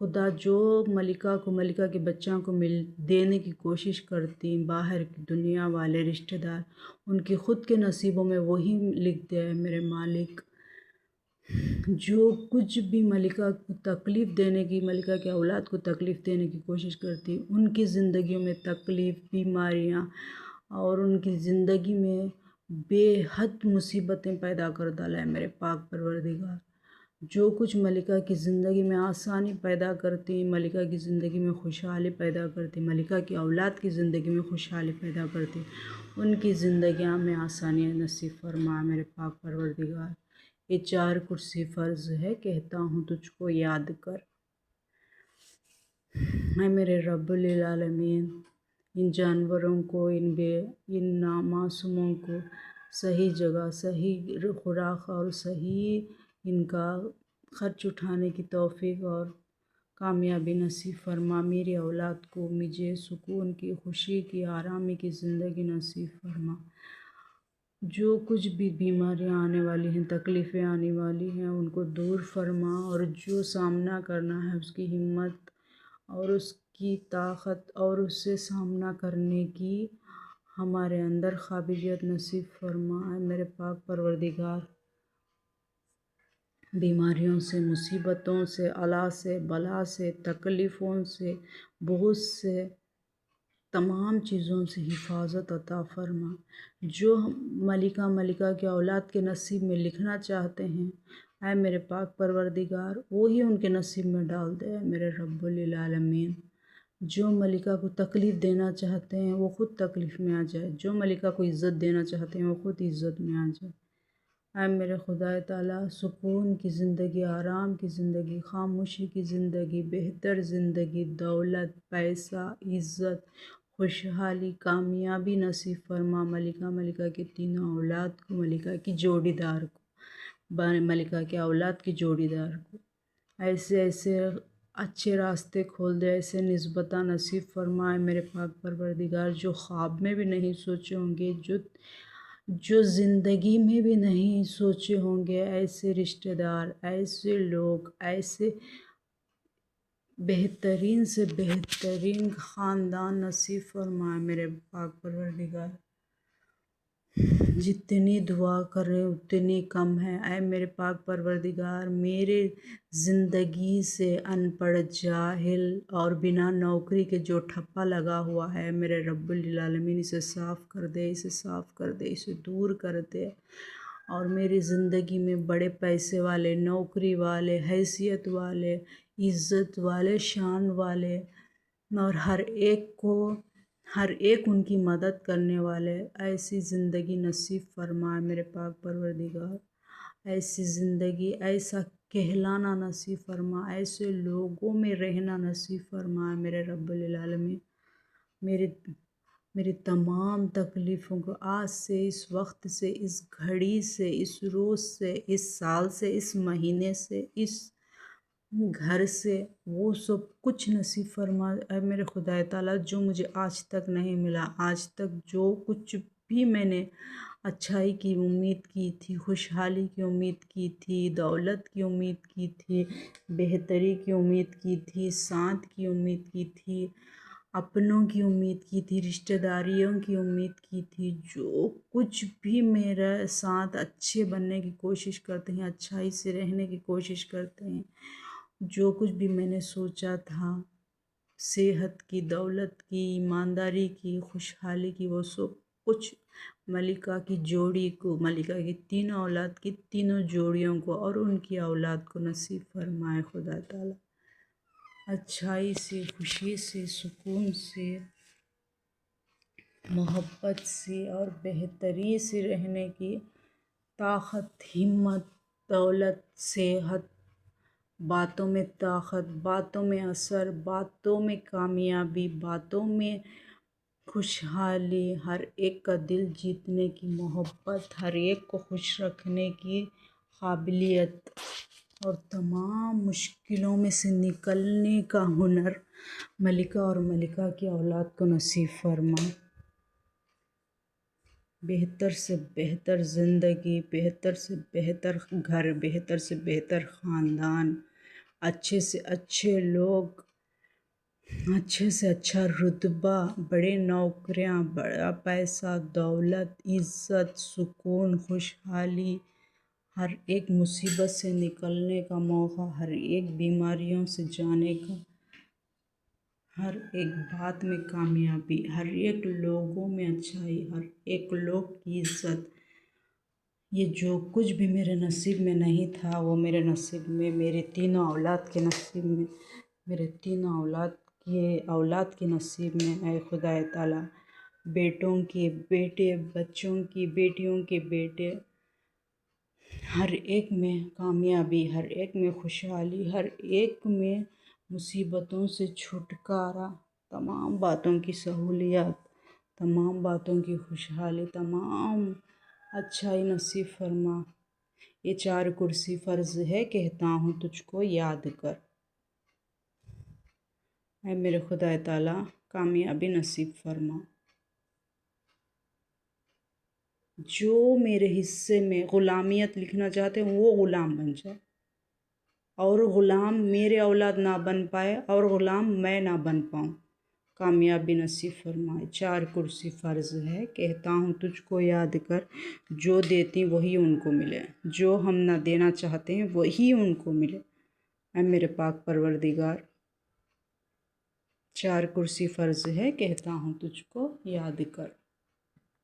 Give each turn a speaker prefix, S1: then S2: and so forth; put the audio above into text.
S1: خدا جو ملکہ کے بچوں کو دینے کی کوشش کرتی، باہر کی دنیا والے رشتہ دار ان کی خود کے نصیبوں میں وہی لکھ دے میرے مالک۔ جو کچھ بھی ملکہ کو تکلیف دینے کی، ملکہ کے اولاد کو تکلیف دینے کی کوشش کرتی، ان کی زندگیوں میں تکلیف، بیماریاں اور ان کی زندگی میں بے حد مصیبتیں پیدا کر ڈالا ہے میرے پاک پروردگار۔ جو کچھ ملکہ کی زندگی میں آسانی پیدا کرتی، ملکہ کی زندگی میں خوشحالی پیدا کرتی، ملکہ کی اولاد کی زندگی میں خوشحالی پیدا کرتی، ان کی زندگیاں میں آسانیاں نصیب فرما میرے پاک پروردگار۔ یہ 4 کرسی فرض ہے، کہتا ہوں تجھ کو یاد کر۔ اے میرے رب العالمین، ان جانوروں کو، ان معصوموں کو صحیح جگہ، صحیح خوراک اور صحیح ان کا خرچ اٹھانے کی توفیق اور کامیابی نصیب فرما۔ میری اولاد کو مجھے سکون کی، خوشی کی، آرامی کی زندگی نصیب فرما۔ جو کچھ بھی بیماریاں آنے والی ہیں، تکلیفیں آنے والی ہیں، ان کو دور فرما، اور جو سامنا کرنا ہے اس کی ہمت اور اس کی طاقت اور اس سے سامنا کرنے کی ہمارے اندر قابلیت نصیب فرما۔ اے میرے پاک پروردگار، بیماریوں سے، مصیبتوں سے، الا سے، بلا سے، تکلیفوں سے، بہت سے تمام چیزوں سے حفاظت عطا فرما۔ جو ملکہ کے اولاد کے نصیب میں لکھنا چاہتے ہیں، اے میرے پاک پروردگار، وہی ان کے نصیب میں ڈال دے اے میرے رب العالمین۔ جو ملکہ کو تکلیف دینا چاہتے ہیں وہ خود تکلیف میں آ جائے، جو ملکہ کو عزت دینا چاہتے ہیں وہ خود عزت میں آ جائے۔ اے میرے خدا تعالیٰ، سکون کی زندگی، آرام کی زندگی، خاموشی کی زندگی، بہتر زندگی، دولت، پیسہ، عزت، خوشحالی، کامیابی نصیب فرما ملکہ کے تینوں اولاد کو، ملکہ کی جوڑی دار کو، ملکہ کے اولاد کی جوڑی دار کو ایسے اچھے راستے کھول دے، ایسے نسبتاں نصیب فرمائے میرے پاک پروردگار، جو خواب میں بھی نہیں سوچے ہوں گے، جو زندگی میں بھی نہیں سوچے ہوں گے، ایسے رشتہ دار، ایسے لوگ، ایسے بہترین سے بہترین خاندان نصیب فرمائے میرے پاک پروردگار۔ جتنی دعا کرے اتنی کم ہے۔ اے میرے پاک پروردگار، میرے زندگی سے ان پڑھ، جاہل اور بنا نوکری کے جو ٹھپا لگا ہوا ہے، میرے رب العالمین اسے صاف کر دے، اسے صاف کر دے، اسے دور کر دے، اور میری زندگی میں بڑے پیسے والے، نوکری والے، حیثیت والے، عزت والے، شان والے، اور ہر ایک ان کی مدد کرنے والے ایسی زندگی نصیب فرمائے میرے پاک پروردگار۔ ایسی زندگی، ایسا کہلانا نصیب فرما، ایسے لوگوں میں رہنا نصیب فرمائے میرے رب العالمین۔ میری تمام تکلیفوں کو آج سے، اس وقت سے، اس گھڑی سے، اس روز سے، اس سال سے، اس مہینے سے، اس گھر سے، وہ سب کچھ نصیب فرما اے میرے خدا تعالیٰ، جو مجھے آج تک نہیں ملا۔ آج تک جو کچھ بھی میں نے اچھائی کی امید کی تھی، خوشحالی کی امید کی تھی، دولت کی امید کی تھی، بہتری کی امید کی تھی، ساتھ کی امید کی تھی، اپنوں کی امید کی تھی، رشتہ داریوں کی امید کی تھی، جو کچھ بھی میرے ساتھ اچھے بننے کی کوشش کرتے ہیں، اچھائی سے رہنے کی کوشش کرتے ہیں، جو کچھ بھی میں نے سوچا تھا، صحت کی، دولت کی، ایمانداری کی، خوشحالی کی، وہ سب کچھ ملکہ کی جوڑی کو، ملکہ کی تینوں اولاد کی تینوں جوڑیوں کو اور ان کی اولاد کو نصیب فرمائے خدا تعالیٰ۔ اچھائی سے، خوشی سے، سکون سے، محبت سے اور بہتری سے رہنے کی طاقت، ہمت، دولت، صحت، باتوں میں طاقت، باتوں میں اثر، باتوں میں کامیابی، باتوں میں خوشحالی، ہر ایک کا دل جیتنے کی محبت، ہر ایک کو خوش رکھنے کی قابلیت، اور تمام مشکلوں میں سے نکلنے کا ہنر ملکہ اور ملکہ کی اولاد کو نصیب فرما۔ بہتر سے بہتر زندگی، بہتر سے بہتر گھر، بہتر سے بہتر خاندان، اچھے سے اچھے لوگ، اچھے سے اچھا رتبہ، بڑے نوکریاں، بڑا پیسہ، دولت، عزت، سکون، خوشحالی، ہر ایک مصیبت سے نکلنے کا موقع، ہر ایک بیماریوں سے جانے کا، ہر ایک بات میں کامیابی، ہر ایک لوگوں میں اچھائی، ہر ایک لوگ کی عزت۔ یہ جو کچھ بھی میرے نصیب میں نہیں تھا وہ میرے نصیب میں، میرے تینوں اولاد کے نصیب میں، میرے تینوں اولاد کے نصیب میں اے خدا تعالیٰ، بیٹوں کے بیٹے، بچوں کی بیٹیوں کے بیٹے، ہر ایک میں کامیابی، ہر ایک میں خوشحالی، ہر ایک میں مصیبتوں سے چھٹکارا، تمام باتوں کی سہولیات، تمام باتوں کی خوشحالی، تمام اچھائی نصیب فرما۔ یہ 4 کرسی فرض ہے کہتا ہوں تجھ کو یاد کر، اے میرے خدا تعالیٰ کامیابی نصیب فرما۔ جو میرے حصے میں غلامیت لکھنا چاہتے ہیں وہ غلام بن جائے، اور غلام میرے اولاد نہ بن پائے، اور غلام میں نہ بن پاؤں، کامیابی نصیب فرمائے۔ 4 کرسی فرض ہے کہتا ہوں تجھ کو یاد کر، جو دیتی وہی ان کو ملے، جو ہم نہ دینا چاہتے ہیں وہی ان کو ملے، اے میرے پاک پروردگار۔ 4 کرسی فرض ہے کہتا ہوں تجھ کو یاد کر۔